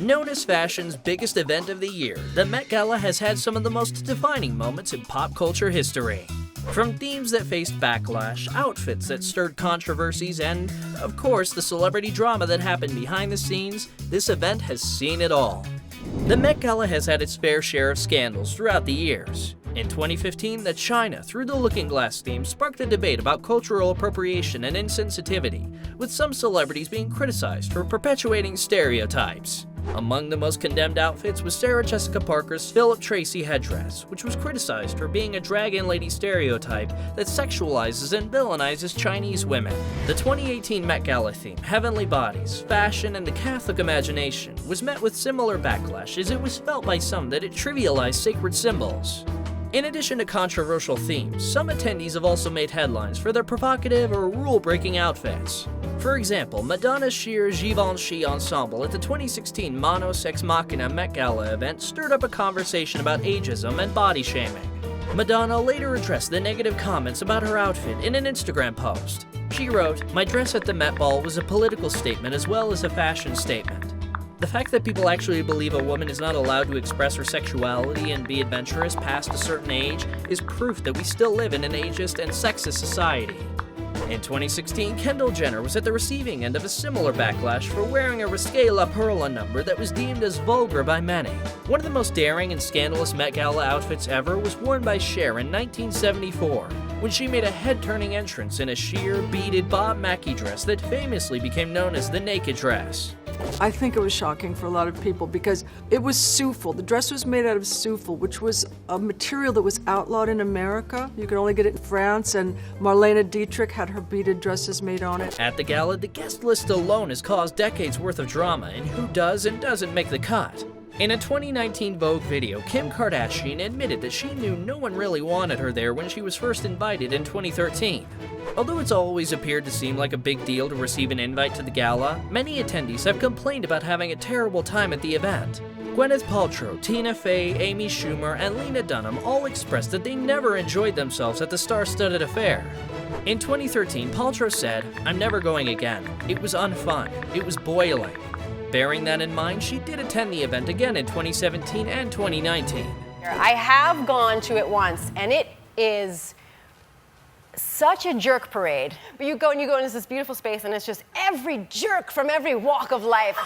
Known as fashion's biggest event of the year, the Met Gala has had some of the most defining moments in pop culture history. From themes that faced backlash, outfits that stirred controversies, and, of course, the celebrity drama that happened behind the scenes, this event has seen it all. The Met Gala has had its fair share of scandals throughout the years. In 2015, the China Through the Looking Glass theme sparked a debate about cultural appropriation and insensitivity, with some celebrities being criticized for perpetuating stereotypes. Among the most condemned outfits was Sarah Jessica Parker's Philip Tracy headdress, which was criticized for being a dragon lady stereotype that sexualizes and villainizes Chinese women. The 2018 Met Gala theme, Heavenly Bodies, Fashion, and the Catholic Imagination, was met with similar backlash as it was felt by some that it trivialized sacred symbols. In addition to controversial themes, some attendees have also made headlines for their provocative or rule-breaking outfits. For example, Madonna's sheer Givenchy ensemble at the 2016 Mono Sex Machina Met Gala event stirred up a conversation about ageism and body shaming. Madonna later addressed the negative comments about her outfit in an Instagram post. She wrote, "My dress at the Met Ball was a political statement as well as a fashion statement." The fact that people actually believe a woman is not allowed to express her sexuality and be adventurous past a certain age is proof that we still live in an ageist and sexist society. In 2016, Kendall Jenner was at the receiving end of a similar backlash for wearing a risque La Perla number that was deemed as vulgar by many. One of the most daring and scandalous Met Gala outfits ever was worn by Cher in 1974, when she made a head-turning entrance in a sheer, beaded Bob Mackie dress that famously became known as the naked dress. I think it was shocking for a lot of people because it was soufle. The dress was made out of soufle, which was a material that was outlawed in America. You could only get it in France, and Marlene Dietrich had her beaded dresses made on it. At the gala, the guest list alone has caused decades worth of drama in who does and doesn't make the cut. In a 2019 Vogue video, Kim Kardashian admitted that she knew no one really wanted her there when she was first invited in 2013. Although it's always appeared to seem like a big deal to receive an invite to the gala, many attendees have complained about having a terrible time at the event. Gwyneth Paltrow, Tina Fey, Amy Schumer, and Lena Dunham all expressed that they never enjoyed themselves at the star-studded affair. In 2013, Paltrow said, "I'm never going again. It was unfun. It was boiling." Bearing that in mind, she did attend the event again in 2017 and 2019. I have gone to it once, and it is such a jerk parade. But you go into this beautiful space, and it's just every jerk from every walk of life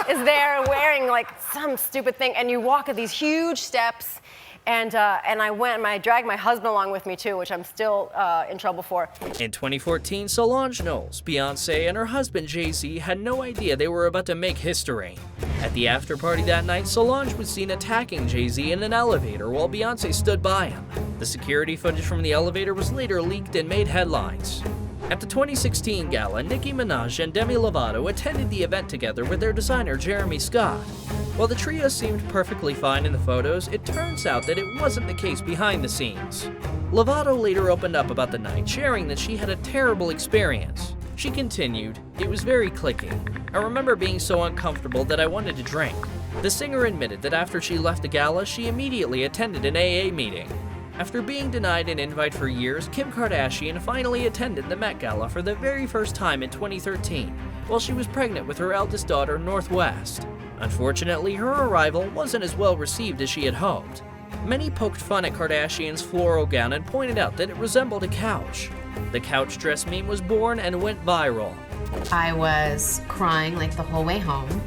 is there wearing like some stupid thing, and you walk at these huge steps. And I dragged my husband along with me too, which I'm still in trouble for. In 2014, Solange Knowles, Beyoncé, and her husband Jay-Z had no idea they were about to make history. At the after party that night, Solange was seen attacking Jay-Z in an elevator while Beyoncé stood by him. The security footage from the elevator was later leaked and made headlines. At the 2016 gala, Nicki Minaj and Demi Lovato attended the event together with their designer Jeremy Scott. While the trio seemed perfectly fine in the photos, it turns out that it wasn't the case behind the scenes. Lovato later opened up about the night, sharing that she had a terrible experience. She continued, "It was very cliquey. I remember being so uncomfortable that I wanted to drink." The singer admitted that after she left the gala, she immediately attended an AA meeting. After being denied an invite for years, Kim Kardashian finally attended the Met Gala for the very first time in 2013, while she was pregnant with her eldest daughter, Northwest. Unfortunately, her arrival wasn't as well received as she had hoped. Many poked fun at Kardashian's floral gown and pointed out that it resembled a couch. The couch dress meme was born and went viral. I was crying like the whole way home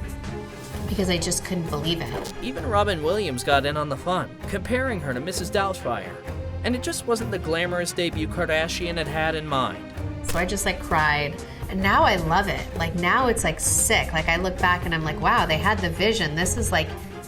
because I just couldn't believe it. Even Robin Williams got in on the fun, comparing her to Mrs. Doubtfire. And it just wasn't the glamorous debut Kardashian had in mind. So I just cried. And now I love it. Now it's sick. I look back and I'm like, wow, they had the vision. This is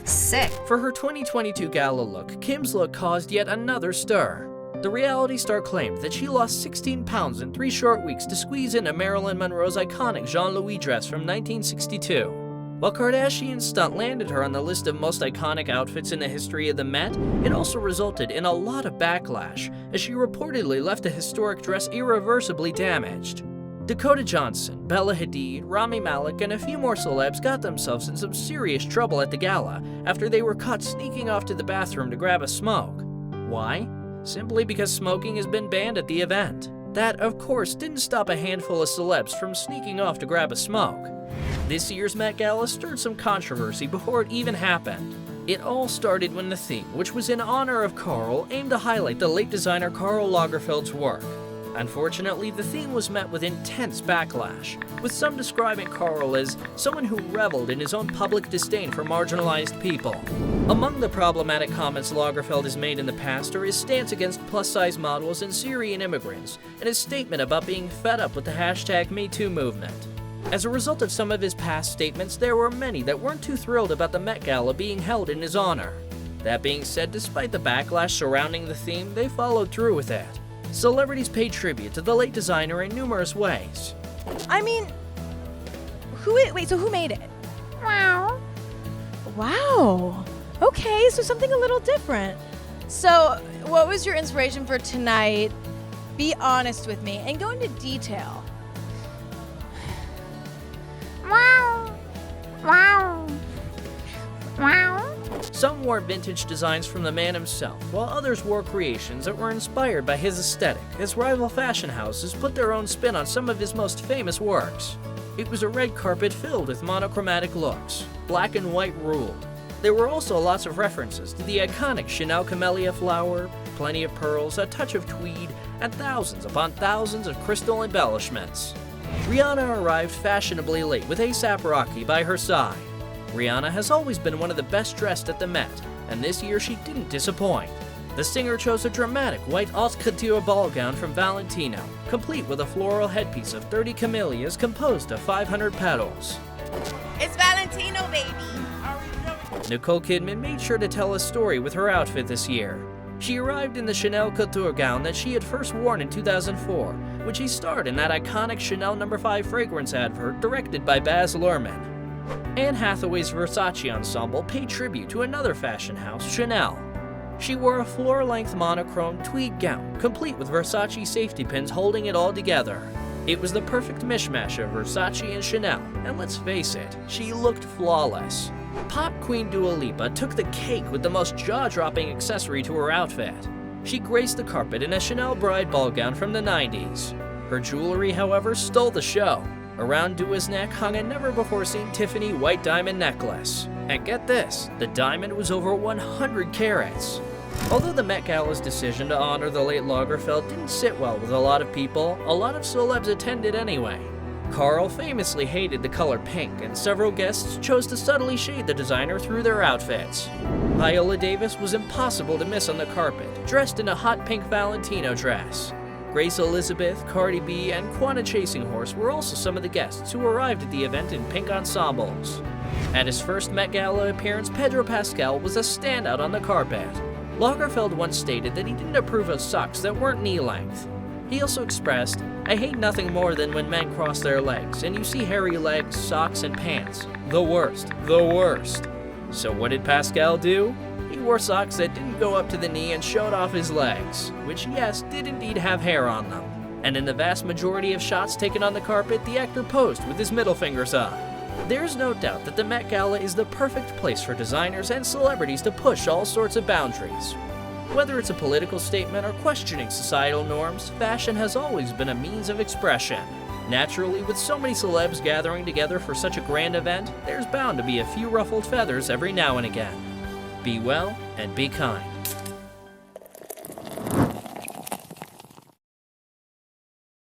sick. For her 2022 gala look, Kim's look caused yet another stir. The reality star claimed that she lost 16 pounds in 3 short weeks to squeeze into Marilyn Monroe's iconic Jean-Louis dress from 1962. While Kardashian's stunt landed her on the list of most iconic outfits in the history of the Met, it also resulted in a lot of backlash, as she reportedly left a historic dress irreversibly damaged. Dakota Johnson, Bella Hadid, Rami Malek, and a few more celebs got themselves in some serious trouble at the gala after they were caught sneaking off to the bathroom to grab a smoke. Why? Simply because smoking has been banned at the event. That, of course, didn't stop a handful of celebs from sneaking off to grab a smoke. This year's Met Gala stirred some controversy before it even happened. It all started when the theme, which was in honor of Karl, aimed to highlight the late designer Karl Lagerfeld's work. Unfortunately, the theme was met with intense backlash, with some describing Karl as someone who reveled in his own public disdain for marginalized people. Among the problematic comments Lagerfeld has made in the past are his stance against plus-size models and Syrian immigrants, and his statement about being fed up with the hashtag #MeToo movement. As a result of some of his past statements, there were many that weren't too thrilled about the Met Gala being held in his honor. That being said, despite the backlash surrounding the theme, they followed through with it. Celebrities paid tribute to the late designer in numerous ways. I mean, so who made it? Wow. Okay, so something a little different. So, what was your inspiration for tonight? Be honest with me and go into detail. Some wore vintage designs from the man himself, while others wore creations that were inspired by his aesthetic, as rival fashion houses put their own spin on some of his most famous works. It was a red carpet filled with monochromatic looks. Black and white ruled. There were also lots of references to the iconic Chanel camellia flower, plenty of pearls, a touch of tweed, and thousands upon thousands of crystal embellishments. Rihanna arrived fashionably late with A$AP Rocky by her side. Rihanna has always been one of the best dressed at the Met, and this year she didn't disappoint. The singer chose a dramatic white haute couture ball gown from Valentino, complete with a floral headpiece of 30 camellias composed of 500 petals. It's Valentino, baby. Nicole Kidman made sure to tell a story with her outfit this year. She arrived in the Chanel couture gown that she had first worn in 2004, when she starred in that iconic Chanel No. 5 fragrance advert directed by Baz Luhrmann. Anne Hathaway's Versace ensemble paid tribute to another fashion house, Chanel. She wore a floor-length monochrome tweed gown, complete with Versace safety pins holding it all together. It was the perfect mishmash of Versace and Chanel, and let's face it, she looked flawless. Pop queen Dua Lipa took the cake with the most jaw-dropping accessory to her outfit. She graced the carpet in a Chanel bride ball gown from the 90s. Her jewelry, however, stole the show. Around Dua's neck hung a never-before-seen Tiffany white diamond necklace. And get this, the diamond was over 100 carats. Although the Met Gala's decision to honor the late Lagerfeld didn't sit well with a lot of people, a lot of celebs attended anyway. Karl famously hated the color pink, and several guests chose to subtly shade the designer through their outfits. Viola Davis was impossible to miss on the carpet, dressed in a hot pink Valentino dress. Grace Elizabeth, Cardi B, and Quanah Chasing Horse were also some of the guests who arrived at the event in pink ensembles. At his first Met Gala appearance, Pedro Pascal was a standout on the carpet. Lagerfeld once stated that he didn't approve of socks that weren't knee-length. He also expressed, "I hate nothing more than when men cross their legs, and you see hairy legs, socks, and pants. The worst, the worst." So what did Pascal do? He wore socks that didn't go up to the knee and showed off his legs, which yes, did indeed have hair on them. And in the vast majority of shots taken on the carpet, the actor posed with his middle fingers up. There's no doubt that the Met Gala is the perfect place for designers and celebrities to push all sorts of boundaries. Whether it's a political statement or questioning societal norms, fashion has always been a means of expression. Naturally, with so many celebs gathering together for such a grand event, there's bound to be a few ruffled feathers every now and again. Be well and be kind.